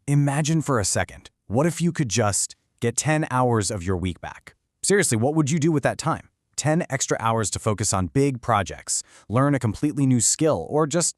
Imagine for a second, what if you could just get 10 hours of your week back? Seriously, what would you do with that time? 10 extra hours to focus on big projects, learn a completely new skill, or just,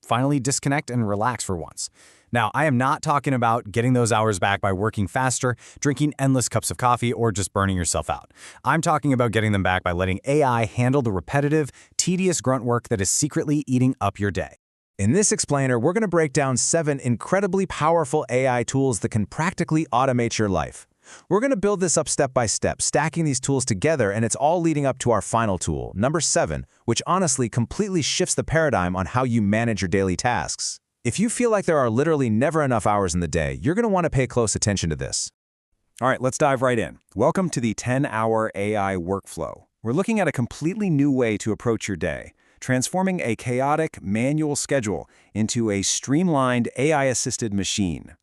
finally disconnect and relax for once. Now, I am not talking about getting those hours back by working faster, drinking endless cups of coffee, or just burning yourself out. I'm talking about getting them back by letting AI handle the repetitive, tedious grunt work that is secretly eating up your day. In this explainer, we're going to break down 7 incredibly powerful AI tools that can practically automate your life. We're going to build this up step by step, stacking these tools together, and it's all leading up to our final tool, number 7, which honestly completely shifts the paradigm on how you manage your daily tasks. If you feel like there are literally never enough hours in the day, you're going to want to pay close attention to this. All right, let's dive right in. Welcome to the 10-hour AI workflow. We're looking at a completely new way to approach your day, transforming a chaotic, manual schedule into a streamlined, AI-assisted machine.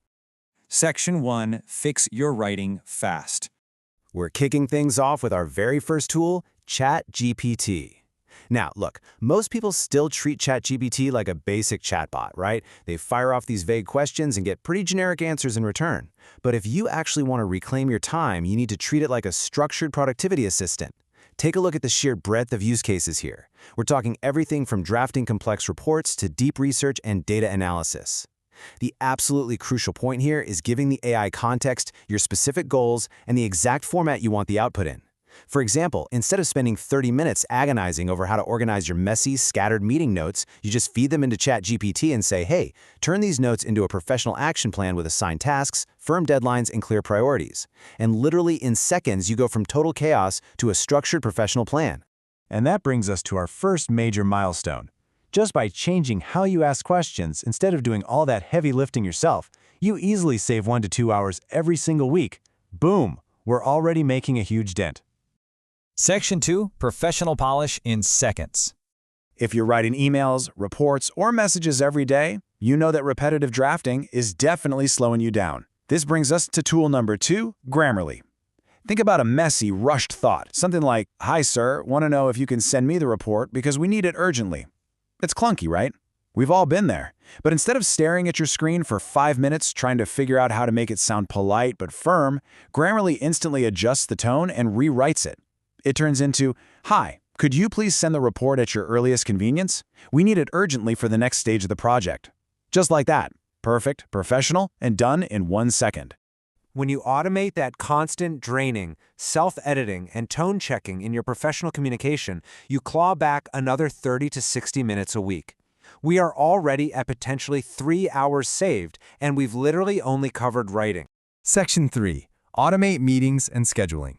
Section 1, Fix Your Writing Fast. We're kicking things off with our very first tool, ChatGPT. Now, look, most people still treat ChatGPT like a basic chatbot, right? They fire off these vague questions and get pretty generic answers in return. But if you actually want to reclaim your time, you need to treat it like a structured productivity assistant. Take a look at the sheer breadth of use cases here. We're talking everything from drafting complex reports to deep research and data analysis. The absolutely crucial point here is giving the AI context, your specific goals, and the exact format you want the output in. For example, instead of spending 30 minutes agonizing over how to organize your messy, scattered meeting notes, you just feed them into ChatGPT and say, hey, turn these notes into a professional action plan with assigned tasks, firm deadlines, and clear priorities. And literally in seconds, you go from total chaos to a structured professional plan. And that brings us to our first major milestone. Just by changing how you ask questions, instead of doing all that heavy lifting yourself, you easily save 1 to 2 hours every single week. Boom! We're already making a huge dent. Section 2, Professional Polish in Seconds. If you're writing emails, reports, or messages every day, you know that repetitive drafting is definitely slowing you down. This brings us to tool number 2, Grammarly. Think about a messy, rushed thought, something like, "Hi sir, want to know if you can send me the report because we need it urgently." It's clunky, right? We've all been there. But instead of staring at your screen for 5 minutes trying to figure out how to make it sound polite but firm, Grammarly instantly adjusts the tone and rewrites it. It turns into, "Hi, could you please send the report at your earliest convenience? We need it urgently for the next stage of the project." Just like that. Perfect, professional, and done in 1 second. When you automate that constant draining, self-editing, and tone checking in your professional communication, you claw back another 30 to 60 minutes a week. We are already at potentially 3 hours saved, and we've literally only covered writing. Section 3, Automate Meetings and Scheduling.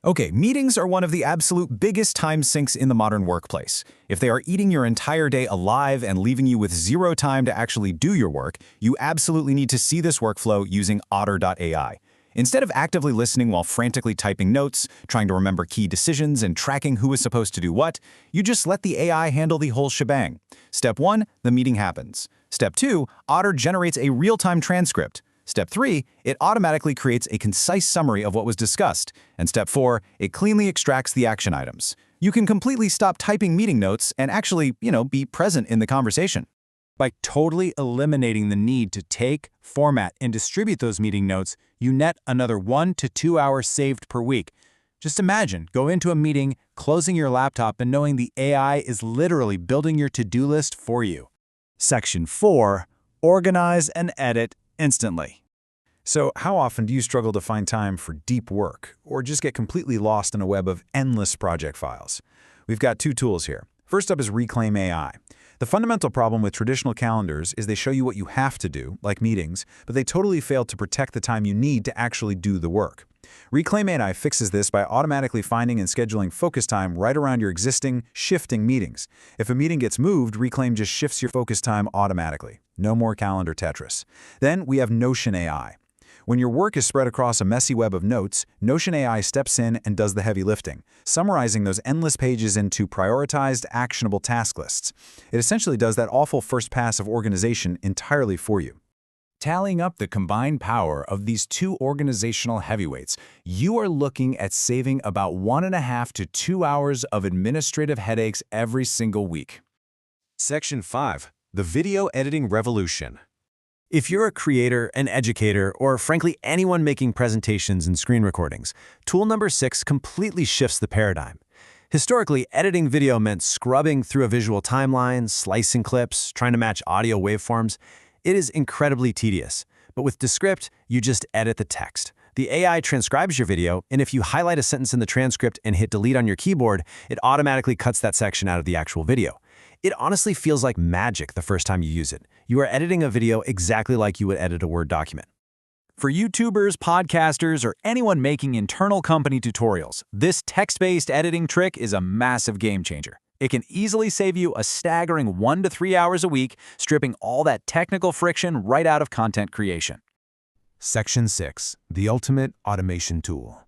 Okay, meetings are one of the absolute biggest time sinks in the modern workplace. If they are eating your entire day alive and leaving you with zero time to actually do your work, you absolutely need to see this workflow using Otter.ai. Instead of actively listening while frantically typing notes, trying to remember key decisions, and tracking who is supposed to do what, you just let the AI handle the whole shebang. Step 1, the meeting happens. Step 2, Otter generates a real-time transcript. Step 3, it automatically creates a concise summary of what was discussed. And Step 4, it cleanly extracts the action items. You can completely stop typing meeting notes and actually, be present in the conversation. By totally eliminating the need to take, format, and distribute those meeting notes, you net another 1 to 2 hours saved per week. Just imagine, go into a meeting, closing your laptop, and knowing the AI is literally building your to-do list for you. Section 4, Organize and Edit Instantly. So, how often do you struggle to find time for deep work, or just get completely lost in a web of endless project files? We've got 2 tools here. First up is Reclaim AI. The fundamental problem with traditional calendars is they show you what you have to do, like meetings, but they totally fail to protect the time you need to actually do the work. Reclaim AI fixes this by automatically finding and scheduling focus time right around your existing, shifting meetings. If a meeting gets moved, Reclaim just shifts your focus time automatically. No more calendar Tetris. Then we have Notion AI. When your work is spread across a messy web of notes, Notion AI steps in and does the heavy lifting, summarizing those endless pages into prioritized, actionable task lists. It essentially does that awful first pass of organization entirely for you. Tallying up the combined power of these 2 organizational heavyweights, you are looking at saving about 1.5 to 2 hours of administrative headaches every single week. Section 5, the Video Editing Revolution. If you're a creator, an educator, or frankly anyone making presentations and screen recordings, tool number 6 completely shifts the paradigm. Historically, editing video meant scrubbing through a visual timeline, slicing clips, trying to match audio waveforms. It is incredibly tedious. But with Descript, you just edit the text. The AI transcribes your video, and if you highlight a sentence in the transcript and hit delete on your keyboard, it automatically cuts that section out of the actual video. It honestly feels like magic the first time you use it. You are editing a video exactly like you would edit a Word document. For YouTubers, podcasters, or anyone making internal company tutorials, this text-based editing trick is a massive game changer. It can easily save you a staggering 1 to 3 hours a week, stripping all that technical friction right out of content creation. Section 6, the ultimate automation tool.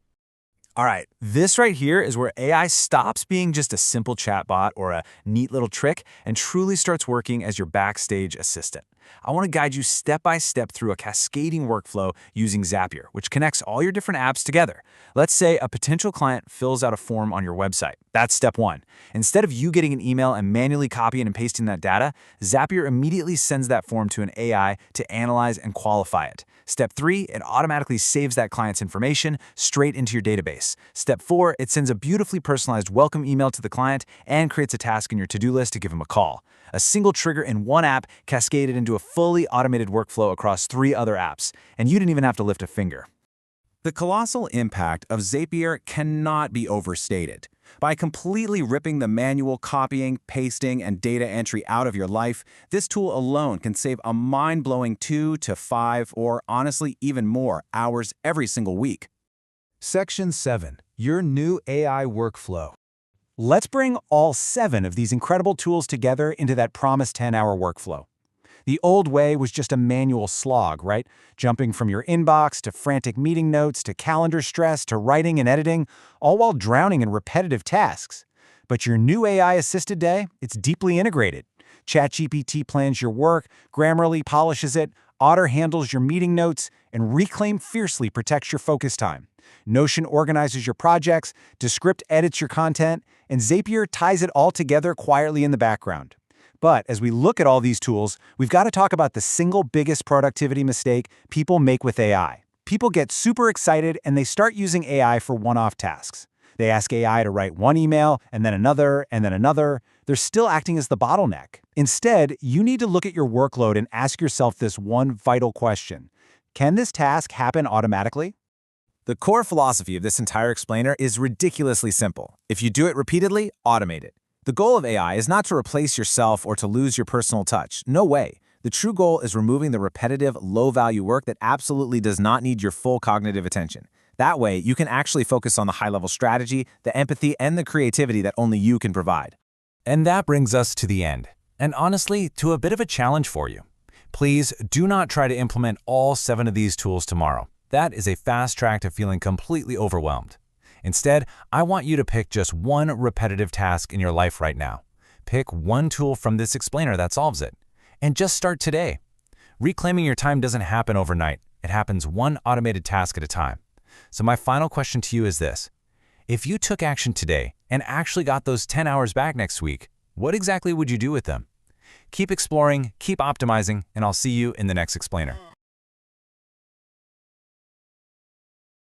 All right, this right here is where AI stops being just a simple chatbot or a neat little trick and truly starts working as your backstage assistant. I want to guide you step by step through a cascading workflow using Zapier, which connects all your different apps together. Let's say a potential client fills out a form on your website. That's step 1. Instead of you getting an email and manually copying and pasting that data, Zapier immediately sends that form to an AI to analyze and qualify it. Step 3, it automatically saves that client's information straight into your database. Step 4, it sends a beautifully personalized welcome email to the client and creates a task in your to-do list to give them a call. A single trigger in one app cascaded into a fully automated workflow across 3 other apps, and you didn't even have to lift a finger. The colossal impact of Zapier cannot be overstated. By completely ripping the manual copying, pasting, and data entry out of your life, this tool alone can save a mind-blowing 2 to 5, or honestly even more, hours every single week. Section 7, your new AI workflow. Let's bring all 7 of these incredible tools together into that promised 10-hour workflow. The old way was just a manual slog, right? Jumping from your inbox to frantic meeting notes to calendar stress to writing and editing, all while drowning in repetitive tasks. But your new AI-assisted day, it's deeply integrated. ChatGPT plans your work, Grammarly polishes it, Otter handles your meeting notes, and Reclaim fiercely protects your focus time. Notion organizes your projects, Descript edits your content, and Zapier ties it all together quietly in the background. But as we look at all these tools, we've got to talk about the single biggest productivity mistake people make with AI. People get super excited and they start using AI for one-off tasks. They ask AI to write one email, and then another, and then another. They're still acting as the bottleneck. Instead, you need to look at your workload and ask yourself this one vital question. Can this task happen automatically? The core philosophy of this entire explainer is ridiculously simple. If you do it repeatedly, automate it. The goal of AI is not to replace yourself or to lose your personal touch. No way. The true goal is removing the repetitive, low-value work that absolutely does not need your full cognitive attention. That way, you can actually focus on the high-level strategy, the empathy, and the creativity that only you can provide. And that brings us to the end, and honestly, to a bit of a challenge for you. Please do not try to implement all 7 of these tools tomorrow. That is a fast track to feeling completely overwhelmed. Instead, I want you to pick just one repetitive task in your life right now. Pick one tool from this explainer that solves it. And just start today. Reclaiming your time doesn't happen overnight. It happens one automated task at a time. So my final question to you is this. If you took action today and actually got those 10 hours back next week, what exactly would you do with them? Keep exploring, keep optimizing, and I'll see you in the next explainer.